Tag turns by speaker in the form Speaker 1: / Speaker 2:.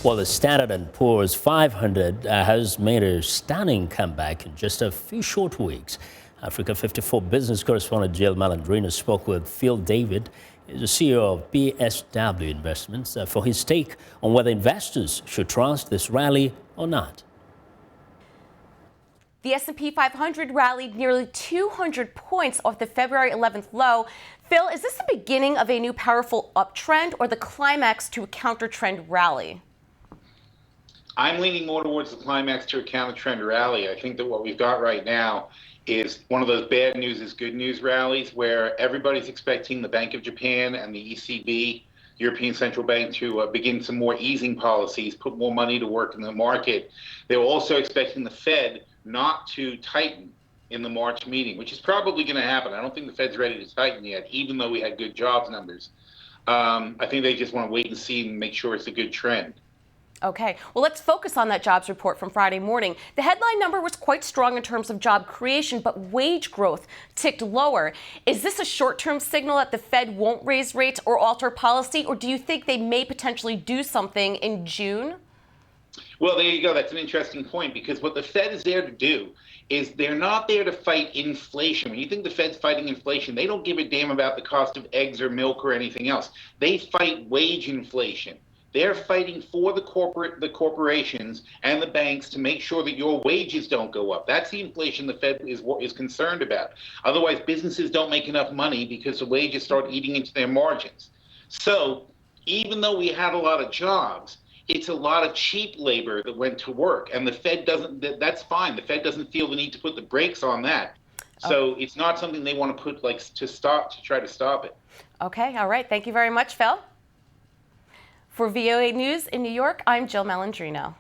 Speaker 1: Well, the Standard & Poor's 500 has made a stunning comeback in just a few short weeks. Africa 54 business correspondent Jill Malandrino spoke with Phil David, the CEO of PSW Investments, for his take on whether investors should trust this rally or not.
Speaker 2: The S&P 500 rallied nearly 200 points off the February 11th low. Phil, is this the beginning of a new powerful uptrend or the climax to a counter-trend rally?
Speaker 3: I'm leaning more towards the climax to a counter-trend rally. I think that what we've got right now is one of those bad news is good news rallies where everybody's expecting the Bank of Japan and the ECB, European Central Bank, to begin some more easing policies, put more money to work in the market. They're also expecting the Fed not to tighten in the March meeting, which is probably going to happen. I don't think the Fed's ready to tighten yet, even though we had good jobs numbers. I think they just want to wait and see and make sure it's a good trend.
Speaker 2: Okay, well, let's focus on that jobs report from Friday morning. The headline number was quite strong in terms of job creation, but wage growth ticked lower. Is this a short-term signal that the Fed won't raise rates or alter policy, or do you think they may potentially do something in June?
Speaker 3: Well, there you go. That's an interesting point, because what the Fed is there to do is they're not there to fight inflation. When you think the Fed's fighting inflation, they don't give a damn about the cost of eggs or milk or anything else. They fight wage inflation. They're fighting for the corporations and the banks to make sure that your wages don't go up. That's the inflation the Fed is concerned about. Otherwise, businesses don't make enough money because the wages start eating into their margins. So even though we had a lot of jobs, it's a lot of cheap labor that went to work, and the Fed doesn't. That's fine. The Fed doesn't feel the need to put the brakes on that. So it's not something they want to put to try to stop it.
Speaker 2: Okay, all right. Thank you very much, Phil. For VOA News in New York, I'm Jill Malandrino.